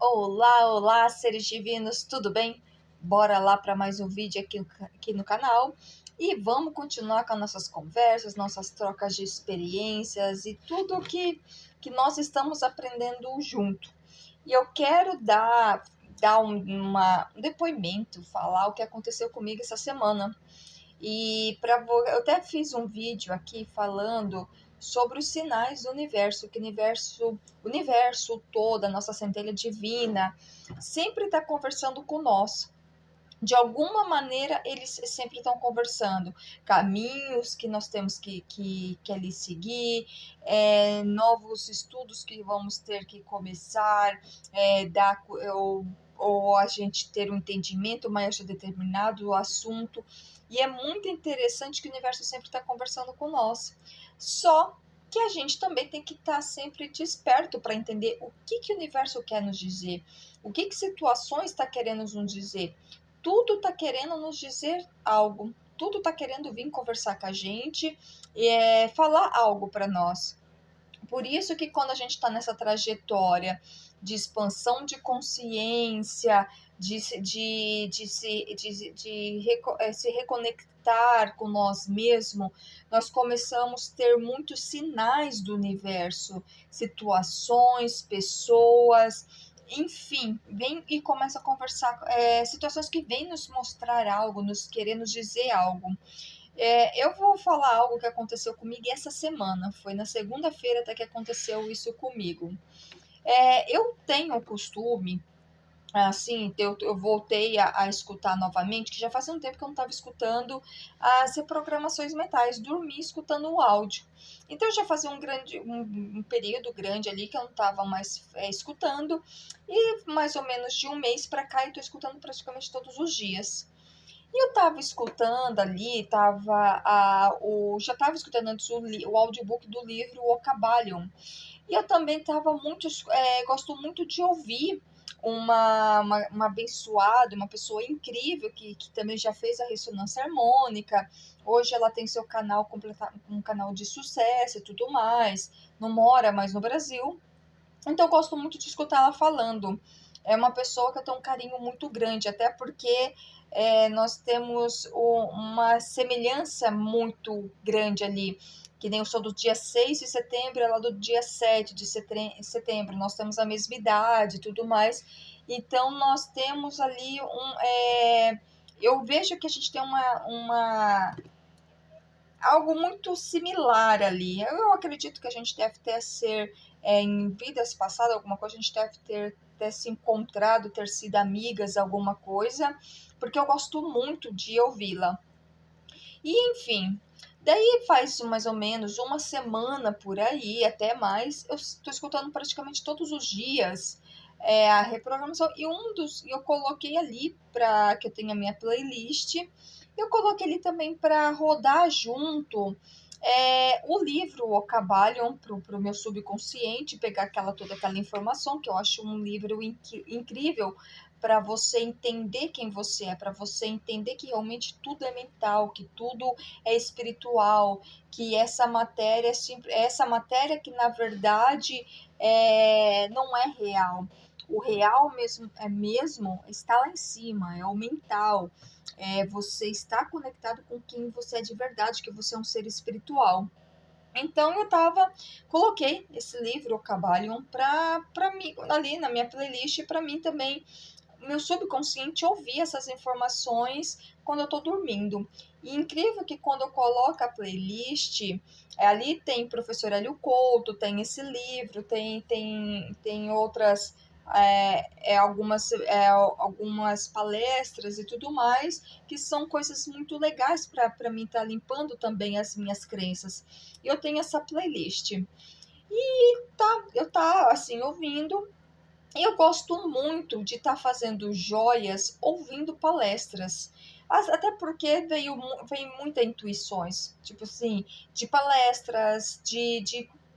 Olá, olá, seres divinos, tudo bem? Bora lá para mais um vídeo aqui no canal e vamos continuar com as nossas conversas, nossas trocas de experiências e tudo que nós estamos aprendendo junto. E eu quero dar um depoimento, falar o que aconteceu comigo essa semana. Eu até fiz um vídeo aqui falando sobre os sinais do universo, que o universo todo, a nossa centelha divina, sempre está conversando com nós. De alguma maneira, eles sempre estão conversando. Caminhos que nós temos que ali seguir, novos estudos que vamos ter que começar, dar, ou a gente ter um entendimento maior de determinado assunto. E é muito interessante que o universo sempre está conversando com nós. Só que a gente também tem que estar sempre desperto para entender o que o universo quer nos dizer, o que situações está querendo nos dizer. Tudo está querendo nos dizer algo, tudo está querendo vir conversar com a gente e falar algo para nós. Por isso que quando a gente está nessa trajetória de expansão de consciência, se reconectar com nós mesmos, nós começamos a ter muitos sinais do universo, situações, pessoas, enfim, vem e começa a conversar, situações que vêm nos mostrar algo, nos querer nos dizer algo. Eu vou falar algo que aconteceu comigo essa semana. Foi na segunda-feira até que aconteceu isso comigo. Eu tenho o costume, assim, eu voltei a escutar novamente, que já fazia um tempo que eu não estava escutando as reprogramações mentais, dormi escutando o áudio. Então já fazia um período grande ali que eu não estava mais escutando, e mais ou menos de um mês para cá eu estou escutando praticamente todos os dias. E eu estava escutando ali, já estava escutando antes o audiobook do livro O Caballion. E eu também gosto muito de ouvir uma abençoada, uma pessoa incrível que também já fez a ressonância harmônica. Hoje ela tem seu canal, um canal de sucesso e tudo mais. Não mora mais no Brasil. Então eu gosto muito de escutar ela falando. É uma pessoa que eu tenho um carinho muito grande, até porque nós temos uma semelhança muito grande ali. Que nem eu sou do dia 6 de setembro, ela do dia 7 de setembro. Nós temos a mesma idade e tudo mais. Então nós temos ali eu vejo que a gente tem algo muito similar ali. Eu acredito que a gente deve em vidas passadas, alguma coisa, a gente deve ter se encontrado, ter sido amigas, alguma coisa, porque eu gosto muito de ouvi-la. E, enfim, daí faz mais ou menos uma semana por aí, até mais, eu estou escutando praticamente todos os dias a reprogramação, e eu coloquei ali para que eu tenha a minha playlist. Eu coloquei ali também para rodar junto o livro O Caballion para o meu subconsciente, pegar toda aquela informação, que eu acho um livro incrível para você entender quem você é, para você entender que realmente tudo é mental, que tudo é espiritual, que essa matéria que na verdade não é real. O real mesmo está lá em cima, é o mental. Você está conectado com quem você é de verdade, que você é um ser espiritual. Então coloquei esse livro, o Caballion, para mim, ali na minha playlist, para mim também, meu subconsciente ouvir essas informações quando eu estou dormindo. E incrível que quando eu coloco a playlist, ali tem Professor Hélio Couto, tem esse livro, tem outras algumas palestras e tudo mais, que são coisas muito legais para mim estar limpando também as minhas crenças. E eu tenho essa playlist. E eu assim, ouvindo. E eu gosto muito de estar fazendo joias ouvindo palestras. Até porque vem muitas intuições, tipo assim, de palestras,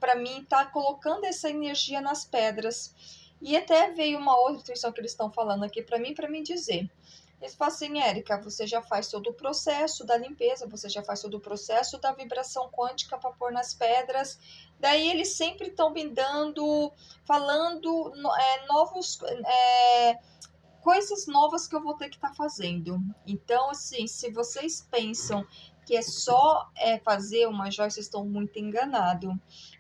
para mim estar colocando essa energia nas pedras. E até veio uma outra intuição que eles estão falando aqui para mim dizer. Eles falam assim, Érica, você já faz todo o processo da limpeza, você já faz todo o processo da vibração quântica para pôr nas pedras, Daí eles sempre estão me dando, falando novos, coisas novas que eu vou ter que estar fazendo. Então, assim, se vocês pensam que é só fazer uma joia, vocês estão muito enganados.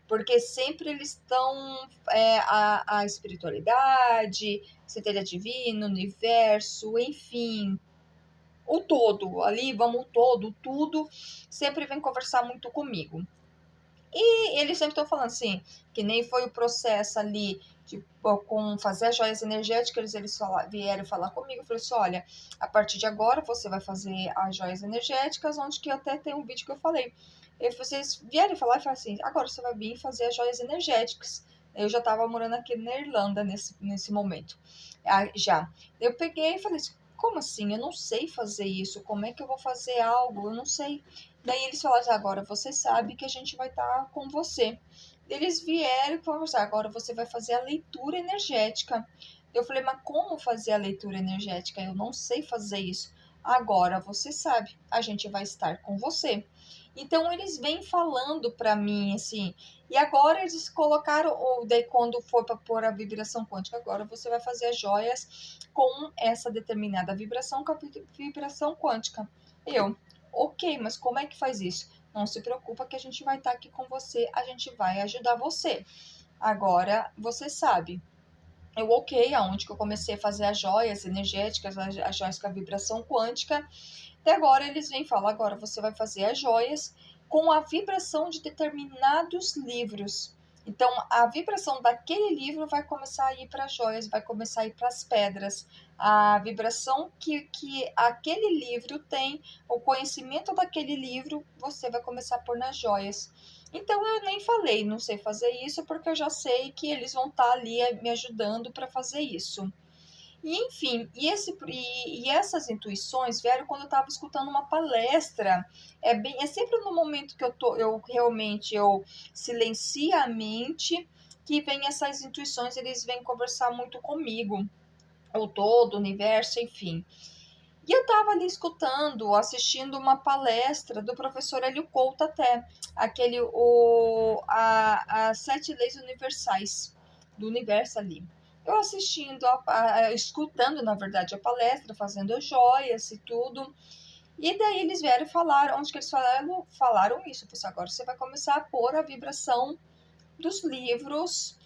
Porque sempre eles estão, a espiritualidade, centelha divina, universo, enfim, o todo, ali, vamos o todo, tudo, sempre vem conversar muito comigo. E eles sempre estão falando assim, que nem foi o processo ali, tipo, com fazer as joias energéticas, eles vieram falar comigo, eu falei assim, olha, a partir de agora você vai fazer as joias energéticas, onde que até tem um vídeo que eu falei. E vocês vieram falar e falaram assim, agora você vai vir fazer as joias energéticas. Eu já estava morando aqui na Irlanda nesse momento, já. Eu peguei e falei assim, como assim? Eu não sei fazer isso, como é que eu vou fazer algo? Eu não sei. Daí eles falaram assim, agora você sabe que a gente vai estar com você. Eles vieram conversar, agora você vai fazer a leitura energética. Eu falei, mas como fazer a leitura energética? Eu não sei fazer isso. Agora você sabe, a gente vai estar com você. Então eles vêm falando para mim assim, e agora eles colocaram, ou daí quando for para pôr a vibração quântica, agora você vai fazer as joias com essa determinada vibração, com a vibração quântica. Eu, ok, mas como é que faz isso? Não se preocupa que a gente vai estar aqui com você, a gente vai ajudar você. Agora você sabe. Eu, ok, aonde que eu comecei a fazer as joias energéticas, as joias com a vibração quântica. Até agora eles vêm falar, agora você vai fazer as joias com a vibração de determinados livros. Então, a vibração daquele livro vai começar a ir para as joias, vai começar a ir para as pedras. A vibração que aquele livro tem, o conhecimento daquele livro, você vai começar a pôr nas joias. Então, eu nem falei, não sei fazer isso, porque eu já sei que eles vão estar ali me ajudando para fazer isso. E enfim, e essas intuições vieram quando eu estava escutando uma palestra. É sempre no momento que eu realmente eu silencio a mente que vem essas intuições, eles vêm conversar muito comigo, o todo, o universo, enfim. E eu estava ali escutando, assistindo uma palestra do professor Hélio Couto até, as sete leis universais do universo ali. Eu assistindo, escutando, na verdade, a palestra, fazendo as joias e tudo. E daí eles vieram falar, onde que eles falaram isso. Assim, agora você vai começar a pôr a vibração dos livros,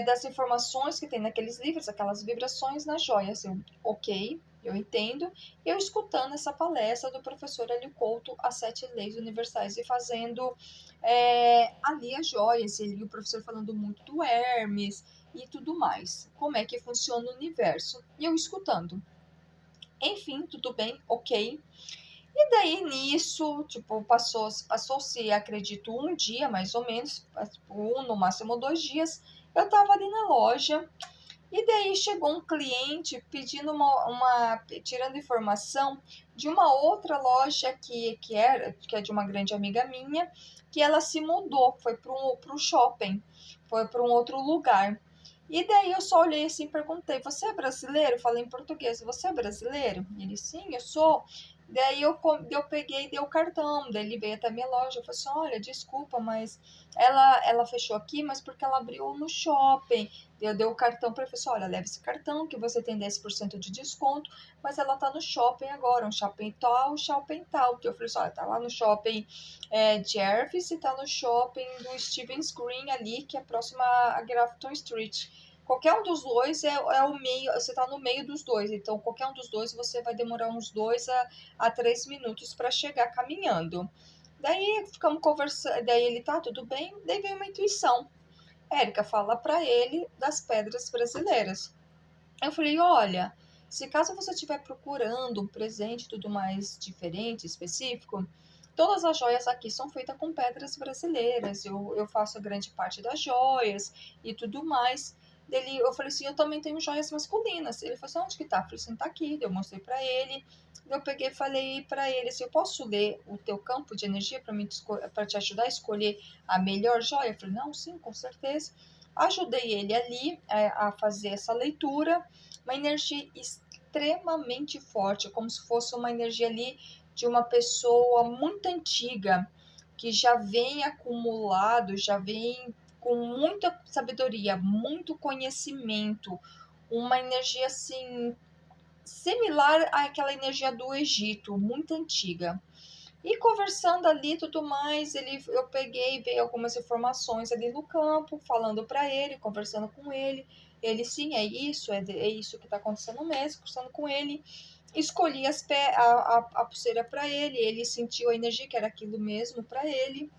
das informações que tem naqueles livros, aquelas vibrações nas joias. Eu, ok, eu entendo. Eu escutando essa palestra do professor Hélio Couto, As Sete Leis Universais, e fazendo ali as joias, e o professor falando muito do Hermes e tudo mais. Como é que funciona o universo. E eu escutando. Enfim, tudo bem, ok. E daí nisso, tipo, passou-se, acredito, um dia mais ou menos, no máximo 2 dias, eu tava ali na loja e daí chegou um cliente pedindo tirando informação de uma outra loja que é de uma grande amiga minha, que ela se mudou, foi para um shopping, foi para um outro lugar. E daí eu só olhei assim e perguntei, você é brasileiro? Eu falei em português, você é brasileiro? Ele, sim, eu sou. Daí eu peguei e dei o cartão, daí ele veio até a minha loja, eu falei assim, olha, desculpa, mas ela fechou aqui, mas porque ela abriu no shopping. Eu dei o cartão para ele, falei assim, olha, leve esse cartão que você tem 10% de desconto, mas ela tá no shopping agora, um shopping tal, que eu falei assim, olha, tá lá no shopping Jervis e tá no shopping do Stevens Green ali, que é próximo a Grafton Street. Qualquer um dos dois é o meio, você tá no meio dos dois, então qualquer um dos dois você vai demorar uns 2 a 3 minutos para chegar caminhando. Daí ficamos conversando, daí ele tá tudo bem, daí veio uma intuição. Érica, fala para ele das pedras brasileiras. Eu falei, olha, se caso você estiver procurando um presente tudo mais diferente, específico, todas as joias aqui são feitas com pedras brasileiras. Eu faço a grande parte das joias e tudo mais. Eu falei assim, eu também tenho joias masculinas. Ele falou assim, onde que tá? Eu falei assim, tá aqui. Eu mostrei para ele. Eu peguei e falei para ele assim, eu posso ler o teu campo de energia para te ajudar a escolher a melhor joia? Eu falei, não, sim, com certeza. Ajudei ele ali a fazer essa leitura, uma energia extremamente forte, como se fosse uma energia ali de uma pessoa muito antiga, que já vem acumulado, já vem com muita sabedoria, muito conhecimento, uma energia assim similar àquela energia do Egito, muito antiga. E conversando ali e tudo mais, eu peguei, veio algumas informações ali no campo, falando para ele, conversando com ele. Ele, sim, é isso que está acontecendo mesmo, conversando com ele. Escolhi a pulseira para ele, ele sentiu a energia que era aquilo mesmo para ele,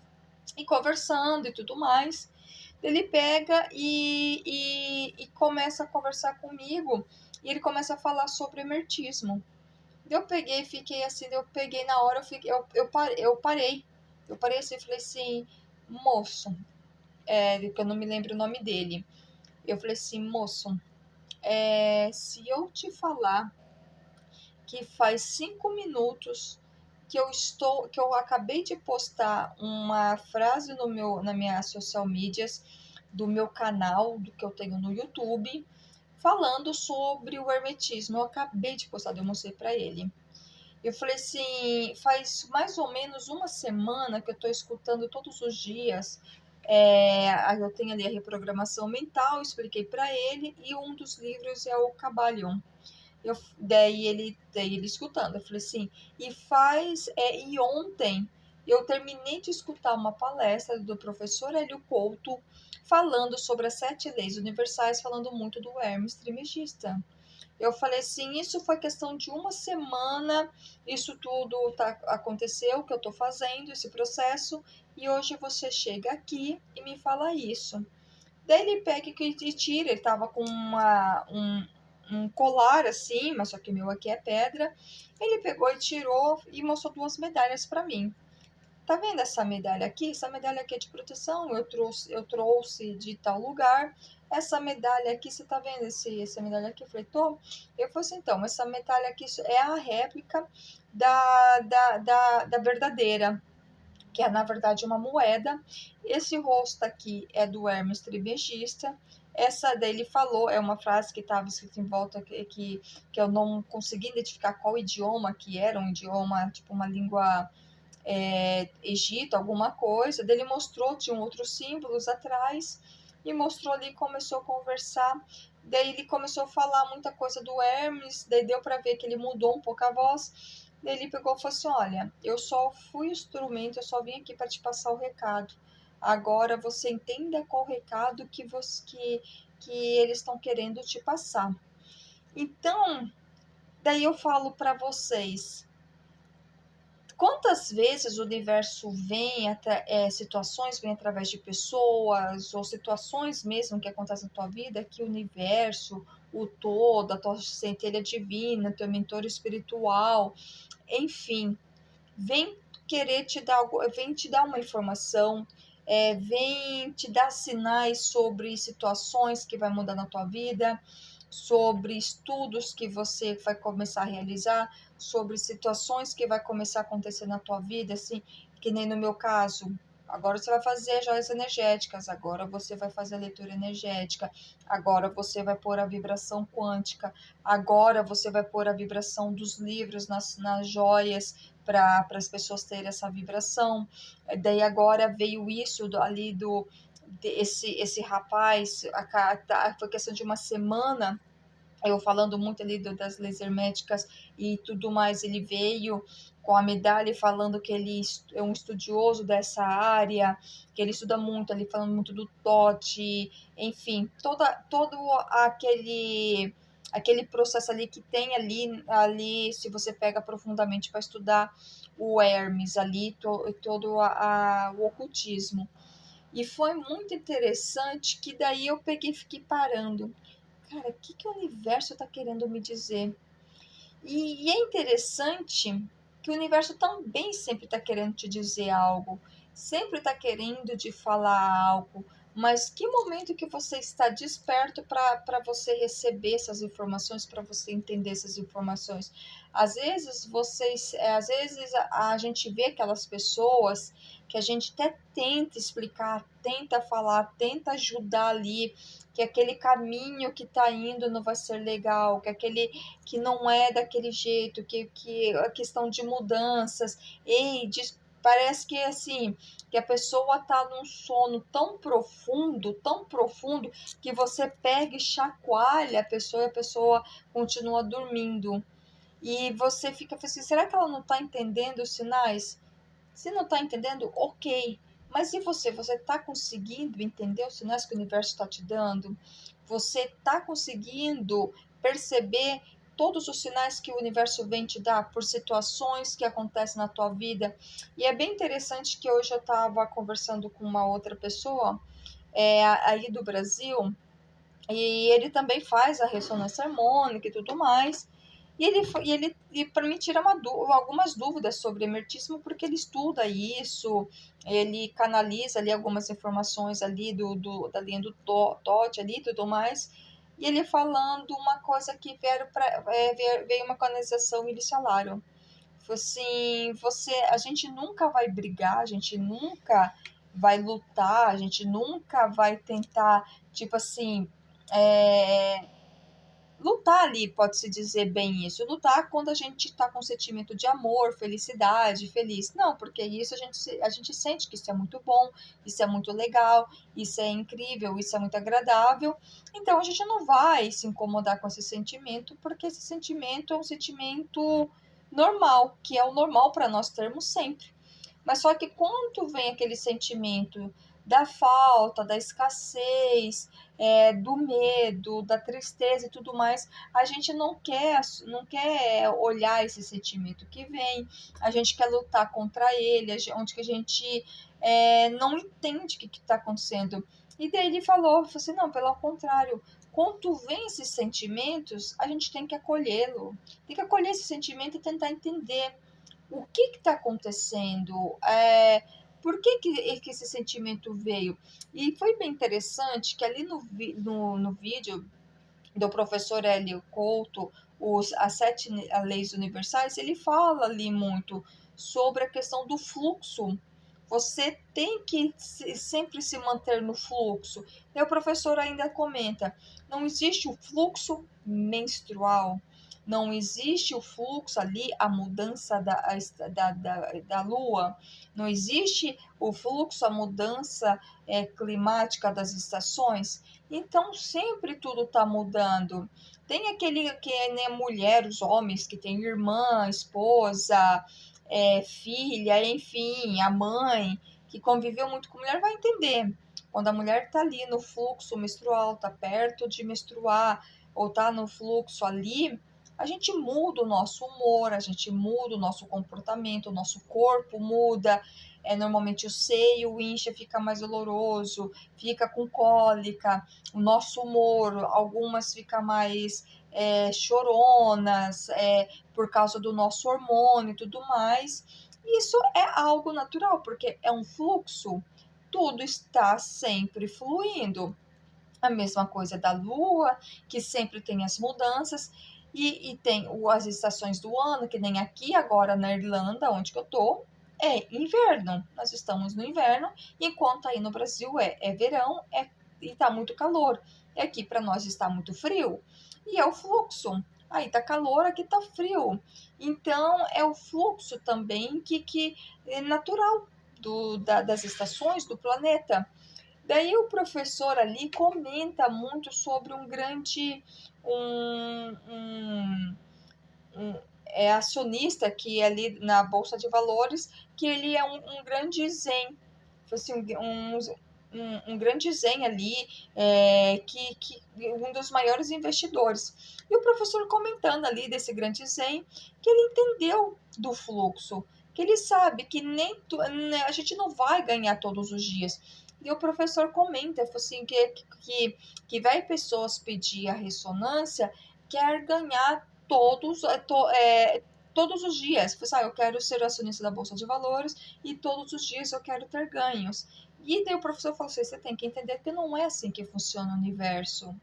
e conversando e tudo mais. Ele pega e começa a conversar comigo, e ele começa a falar sobre emertismo. Eu peguei, fiquei assim, eu peguei na hora, eu parei assim, falei assim, moço, que eu não me lembro o nome dele. Eu falei assim, moço, se eu te falar que faz 5 minutos que eu acabei de postar uma frase na minha social medias do meu canal, do que eu tenho no YouTube, falando sobre o hermetismo. Eu acabei de postar, eu mostrei para ele. Eu falei assim, faz mais ou menos uma semana que eu estou escutando todos os dias. Eu tenho ali a reprogramação mental, expliquei para ele, e um dos livros é o Cabalion. Daí ele escutando, eu falei assim, e ontem eu terminei de escutar uma palestra do professor Hélio Couto falando sobre as 7 leis universais, falando muito do Hermes Trismegisto. Eu falei assim, isso foi questão de uma semana, isso tudo aconteceu, que eu estou fazendo, esse processo, e hoje você chega aqui e me fala isso. Daí ele pega e tira, ele tava com um colar assim, mas só que o meu aqui é pedra. Ele pegou e tirou e mostrou 2 medalhas para mim. Tá vendo essa medalha aqui? Essa medalha aqui é de proteção, eu trouxe de tal lugar. Essa medalha aqui, você tá vendo essa medalha aqui? Eu falei, tô. Eu falei assim, então, essa medalha aqui é a réplica da verdadeira, que é na verdade uma moeda. Esse rosto aqui é do Hermes Trismegisto. Essa daí ele falou, é uma frase que estava escrita em volta que eu não consegui identificar qual idioma que era, um idioma, tipo uma língua Egito, alguma coisa. Daí ele mostrou, tinha outros símbolos atrás, e mostrou ali, começou a conversar. Daí ele começou a falar muita coisa do Hermes, daí deu para ver que ele mudou um pouco a voz. Daí ele pegou e falou assim: olha, eu só fui instrumento, eu só vim aqui para te passar o recado. Agora você entenda qual recado que eles estão querendo te passar. Então, daí eu falo para vocês, quantas vezes o universo situações vêm através de pessoas, ou situações mesmo que acontecem na tua vida, que o universo, o todo, a tua centelha divina, teu mentor espiritual, enfim, vem querer te dar algo, vem te dar uma informação, vem te dar sinais sobre situações que vai mudar na tua vida, sobre estudos que você vai começar a realizar, sobre situações que vai começar a acontecer na tua vida, assim, que nem no meu caso. Agora você vai fazer joias energéticas, agora você vai fazer a leitura energética, agora você vai pôr a vibração quântica, agora você vai pôr a vibração dos livros nas joias, para as pessoas terem essa vibração. Daí agora veio isso esse rapaz, foi questão de uma semana, eu falando muito ali das leis herméticas e tudo mais, ele veio com a medalha falando que ele é um estudioso dessa área, que ele estuda muito, ali falando muito do Tote, enfim, todo aquele processo ali que tem ali se você pega profundamente para estudar o Hermes ali, todo o ocultismo. E foi muito interessante que daí eu peguei e fiquei parando. Cara, o que o universo está querendo me dizer? E é interessante que o universo também sempre está querendo te dizer algo, sempre está querendo te falar algo, mas que momento que você está desperto para você receber essas informações, para você entender essas informações? Às vezes a gente vê aquelas pessoas que a gente até tenta explicar, tenta falar, tenta ajudar ali, que aquele caminho que está indo não vai ser legal, que não é daquele jeito, que a questão de mudanças, ei, Parece que assim, que a pessoa tá num sono tão profundo, que você pega e chacoalha a pessoa e a pessoa continua dormindo. E você fica assim, será que ela não está entendendo os sinais? Se não está entendendo, ok. Mas e você? Você está conseguindo entender os sinais que o universo está te dando? Você está conseguindo perceber todos os sinais que o universo vem te dar por situações que acontecem na tua vida? E é bem interessante que hoje eu estava conversando com uma outra pessoa, aí do Brasil, e ele também faz a ressonância harmônica e tudo mais. E para mim, tira algumas dúvidas sobre emertismo, porque ele estuda isso, ele canaliza ali algumas informações ali da linha do Tote ali e tudo mais. E ele falando uma coisa que veio uma canalização inicialário. Falou assim, a gente nunca vai brigar, a gente nunca vai lutar, a gente nunca vai tentar, tipo assim, é, lutar ali, pode-se dizer bem isso. Lutar quando a gente está com sentimento de amor, felicidade, feliz. Não, porque isso a gente sente que isso é muito bom, isso é muito legal, isso é incrível, isso é muito agradável. Então a gente não vai se incomodar com esse sentimento, porque esse sentimento é um sentimento normal, que é o normal para nós termos sempre. Mas só que quando vem aquele sentimento da falta, da escassez, do medo, da tristeza e tudo mais, a gente não quer olhar esse sentimento que vem, a gente quer lutar contra ele, onde que a gente não entende o que está acontecendo. E daí ele falou assim, não, pelo contrário, quando vem esses sentimentos, a gente tem que acolhê-lo, tem que acolher esse sentimento e tentar entender o que está acontecendo, por que esse sentimento veio. E foi bem interessante que ali no vídeo do professor Hélio Couto, as 7 leis universais, ele fala ali muito sobre a questão do fluxo. Você tem que sempre se manter no fluxo. E o professor ainda comenta: não existe o fluxo menstrual, não existe o fluxo ali, a mudança da lua, não existe o fluxo, a mudança climática das estações. Então, sempre tudo está mudando. Tem aquele que é né, mulher, os homens que tem irmã, esposa, filha, enfim, a mãe, que conviveu muito com mulher, vai entender. Quando a mulher está ali no fluxo menstrual, está perto de menstruar, ou está no fluxo ali, a gente muda o nosso humor, a gente muda o nosso comportamento, o nosso corpo muda. Normalmente o seio incha, fica mais doloroso, fica com cólica, o nosso humor, algumas ficam mais choronas, por causa do nosso hormônio e tudo mais. Isso é algo natural, porque é um fluxo, tudo está sempre fluindo. A mesma coisa da Lua, que sempre tem as mudanças, e tem as estações do ano, que nem aqui agora na Irlanda, onde que eu tô, é inverno. Nós estamos no inverno, enquanto aí no Brasil é verão e tá muito calor. E aqui para nós está muito frio. E é o fluxo. Aí tá calor, aqui tá frio. Então é o fluxo também que é natural das estações do planeta. Daí o professor ali comenta muito sobre um, um, acionista que ali na Bolsa de Valores, que ele é um grande zen, assim, um grande zen ali, que um dos maiores investidores. E o professor comentando ali desse grande zen, que ele entendeu do fluxo, que ele sabe que a gente não vai ganhar todos os dias. E o professor comenta assim, que vai pessoas pedir a ressonância, quer ganhar todos os dias. Eu quero ser acionista da Bolsa de Valores e todos os dias eu quero ter ganhos. E daí o professor falou assim, você tem que entender que não é assim que funciona o universo.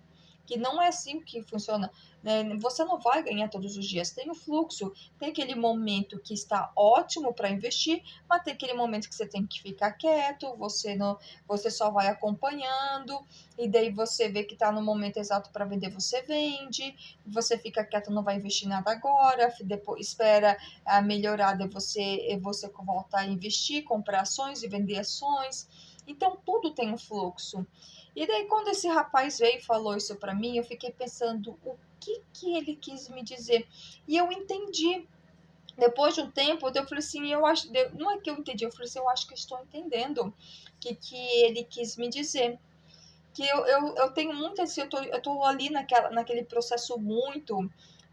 que não é assim que funciona, né? Você não vai ganhar todos os dias. Tem o fluxo, tem aquele momento que está ótimo para investir, mas tem aquele momento que você tem que ficar quieto, você não, você só vai acompanhando, e daí você vê que está no momento exato para vender, você vende, você fica quieto, não vai investir nada agora, depois espera a melhorar, daí você voltar a investir, comprar ações e vender ações. Então tudo tem um fluxo. E daí quando esse rapaz veio e falou isso para mim, eu fiquei pensando o que ele quis me dizer. E eu entendi. Depois de um tempo, eu falei assim, eu acho, não é que eu entendi, eu falei assim, eu acho que estou entendendo o que ele quis me dizer. Que eu tenho muito assim, eu tô ali naquele processo muito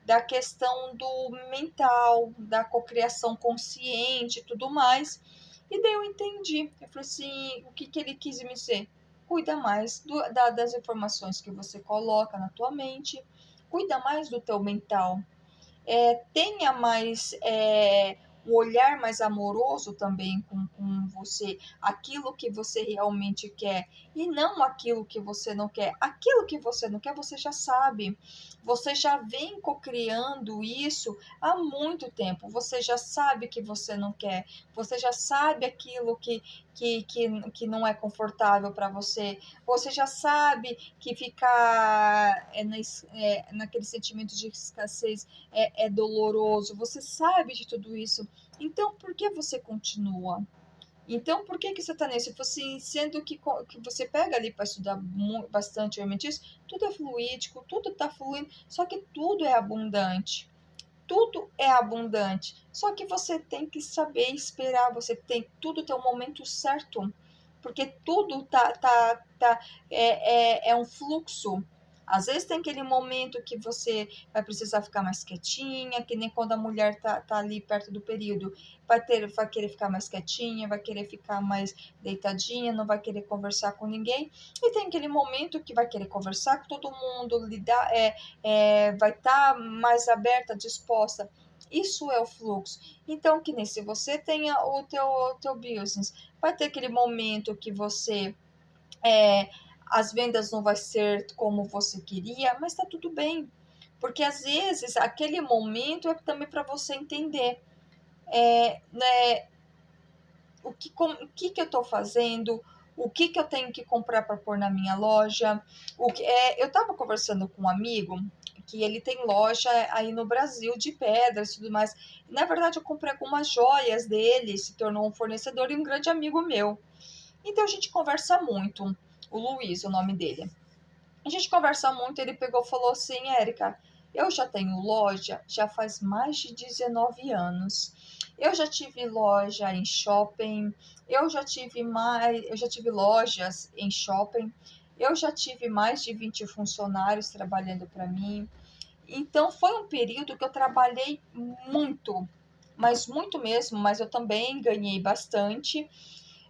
da questão do mental, da cocriação consciente e tudo mais. E daí eu entendi. Eu falei assim, o que ele quis me dizer? Cuida mais das informações que você coloca na tua mente, cuida mais do teu mental, tenha mais um olhar mais amoroso também com você, aquilo que você realmente quer e não aquilo que você não quer. Aquilo que você não quer, você já sabe. Você já vem cocriando isso há muito tempo. Você já sabe que você não quer. Você já sabe aquilo que não é confortável para você. Você já sabe que ficar naquele sentimento de escassez é doloroso, você sabe de tudo isso. Então, por que você continua? Então, por que você está nisso? Assim, sendo que você pega ali para estudar bastante realmente isso, tudo é fluídico, tudo está fluindo, só que tudo é abundante. Tudo é abundante. Só que você tem que saber esperar, você tem tudo tem um momento certo, porque tudo é um fluxo. Às vezes tem aquele momento que você vai precisar ficar mais quietinha, que nem quando a mulher tá ali perto do período, vai querer ficar mais quietinha, vai querer ficar mais deitadinha, não vai querer conversar com ninguém. E tem aquele momento que vai querer conversar com todo mundo, lidar, vai estar mais aberta, disposta. Isso é o fluxo. Então, que nem se você tenha o teu business, vai ter aquele momento que você é, as vendas não vai ser como você queria, mas está tudo bem. Porque às vezes aquele momento é também para você entender né, o que eu estou fazendo, o que eu tenho que comprar para pôr na minha loja. Eu estava conversando com um amigo que ele tem loja aí no Brasil de pedras e tudo mais. Na verdade, eu comprei algumas joias dele, se tornou um fornecedor e um grande amigo meu. Então a gente conversa muito. O Luiz, o nome dele. A gente conversa muito, ele pegou e falou assim, Érica, eu já tenho loja já faz mais de 19 anos. Eu já tive loja em shopping, eu já tive lojas em shopping, eu já tive mais de 20 funcionários trabalhando para mim. Então foi um período que eu trabalhei muito, mas muito mesmo, mas eu também ganhei bastante.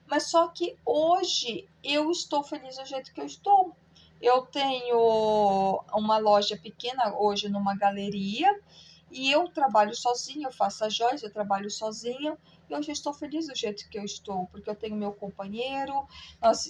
Mas só que hoje eu estou feliz do jeito que eu estou. Eu tenho uma loja pequena hoje numa galeria e eu trabalho sozinha, eu faço as joias, eu trabalho sozinha e hoje eu estou feliz do jeito que eu estou, porque eu tenho meu companheiro,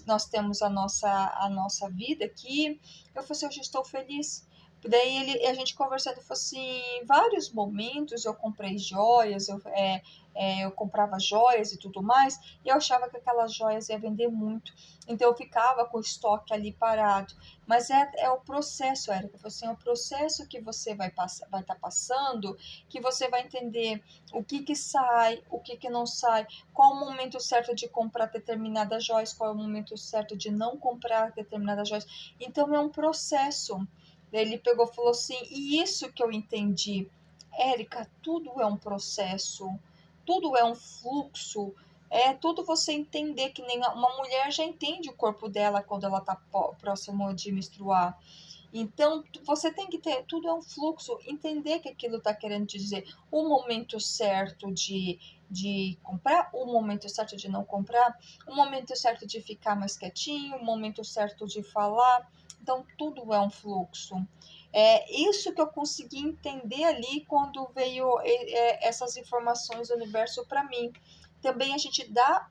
nós temos a nossa vida aqui. Eu falei assim, hoje eu estou feliz. Daí a gente conversando, falou assim, em vários momentos eu comprei joias, eu comprava joias e tudo mais, e eu achava que aquelas joias ia vender muito. Então eu ficava com o estoque ali parado. Mas é o processo, Érica. Assim, é o processo que você vai estar passando, que você vai entender o que sai, o que não sai, qual o momento certo de comprar determinadas joias, qual é o momento certo de não comprar determinadas joias. Então é um processo. Ele pegou e falou assim, e isso que eu entendi, Érica, tudo é um processo, tudo é um fluxo, tudo você entender que nem uma mulher já entende o corpo dela quando ela está próximo de menstruar. Então, você tem que ter, tudo é um fluxo, entender que aquilo está querendo dizer o momento certo de comprar, o momento certo de não comprar, o momento certo de ficar mais quietinho, o momento certo de falar. Então, tudo é um fluxo. É isso que eu consegui entender ali quando veio essas informações do universo para mim. também a gente dá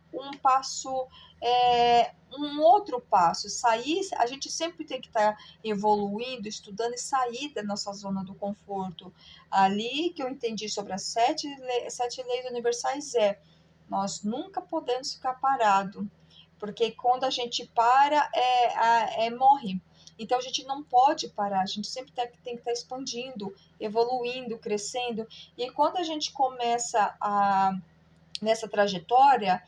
um outro passo, sair, a gente sempre tem que estar evoluindo, estudando e sair da nossa zona do conforto. Ali que eu entendi sobre as sete leis universais nós nunca podemos ficar parado, porque quando a gente para, morre. Então a gente não pode parar, a gente sempre tem que estar expandindo, evoluindo, crescendo. E quando a gente começa nessa trajetória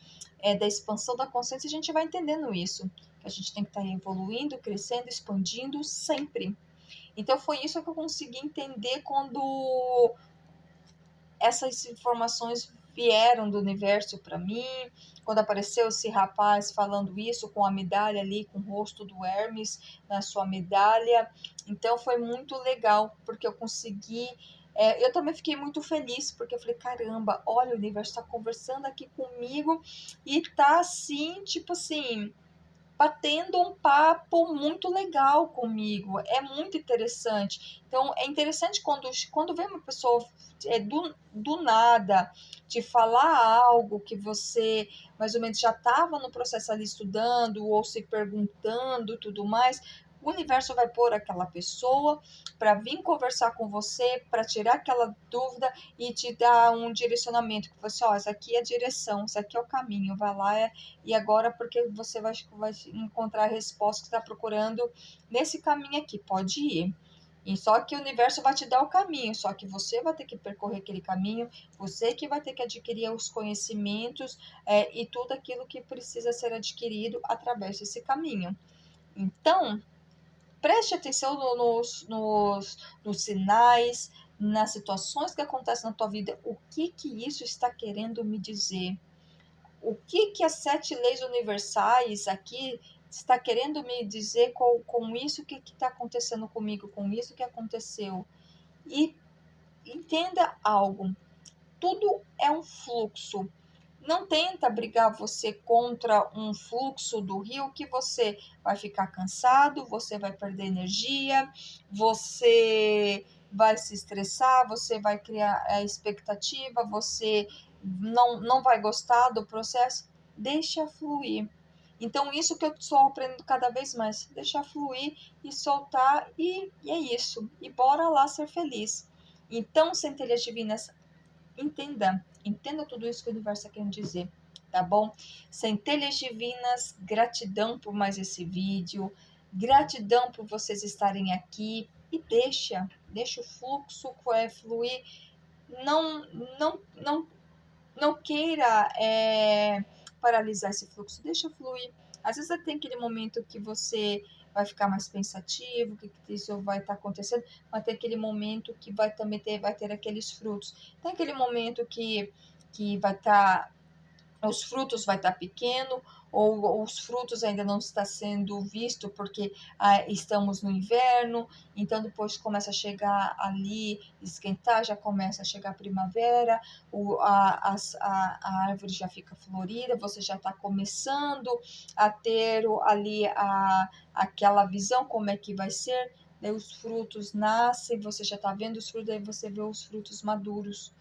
da expansão da consciência, a gente vai entendendo isso, que a gente tem que estar evoluindo, crescendo, expandindo sempre. Então foi isso que eu consegui entender quando essas informações vieram do universo para mim, quando apareceu esse rapaz falando isso com a medalha ali, com o rosto do Hermes na sua medalha. Então foi muito legal, porque eu consegui. Eu também fiquei muito feliz, porque eu falei: caramba, olha, o universo está conversando aqui comigo e tá assim, tipo assim, batendo um papo muito legal comigo. É muito interessante. Então, é interessante quando vem uma pessoa do nada te falar algo que você mais ou menos já estava no processo ali estudando ou se perguntando tudo mais. O universo vai pôr aquela pessoa para vir conversar com você, para tirar aquela dúvida e te dar um direcionamento. Que você, ó, essa aqui é a direção, esse aqui é o caminho, vai lá e agora porque você vai encontrar a resposta que está procurando nesse caminho aqui, pode ir. E só que o universo vai te dar o caminho, só que você vai ter que percorrer aquele caminho, você que vai ter que adquirir os conhecimentos e tudo aquilo que precisa ser adquirido através desse caminho. Então, preste atenção nos sinais, nas situações que acontecem na tua vida, o que isso está querendo me dizer? O que as sete leis universais aqui está querendo me dizer com isso, o que está acontecendo comigo, com isso que aconteceu. E entenda algo, tudo é um fluxo. Não tenta brigar você contra um fluxo do rio que você vai ficar cansado, você vai perder energia, você vai se estressar, você vai criar a expectativa, você não vai gostar do processo. Deixa fluir. Então, isso que eu estou aprendendo cada vez mais, deixar fluir e soltar, e é isso. E bora lá ser feliz. Então, centelhas divinas, entenda tudo isso que o universo está querendo dizer, tá bom? Centelhas divinas, gratidão por mais esse vídeo, gratidão por vocês estarem aqui e deixa o fluxo fluir, não, não, não, não queira paralisar esse fluxo, deixa fluir. Às vezes tem aquele momento que você vai ficar mais pensativo, o que isso vai estar acontecendo, mas tem aquele momento que vai ter aqueles frutos. Tem aquele momento que vai estar os frutos vai estar pequeno ou os frutos ainda não está sendo visto porque estamos no inverno, então depois começa a chegar ali, esquentar, já começa a chegar a primavera, a árvore já fica florida, você já está começando a ter ali aquela visão como é que vai ser, daí os frutos nascem, você já está vendo os frutos, daí você vê os frutos maduros.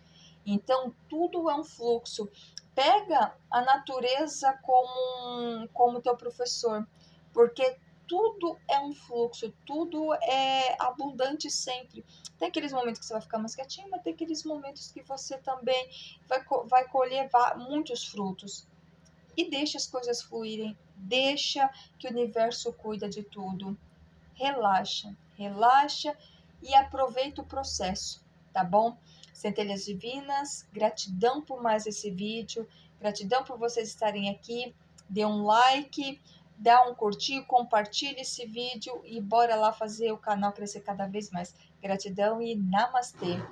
Então, tudo é um fluxo. Pega a natureza como teu professor, porque tudo é um fluxo, tudo é abundante sempre. Tem aqueles momentos que você vai ficar mais quietinho, mas tem aqueles momentos que você também vai colher muitos frutos. E deixa as coisas fluírem, deixa que o universo cuida de tudo. Relaxa, relaxa e aproveita o processo, tá bom? Centelhas divinas, gratidão por mais esse vídeo, gratidão por vocês estarem aqui. Dê um like, dá um curtir, compartilhe esse vídeo e bora lá fazer o canal crescer cada vez mais. Gratidão e namastê!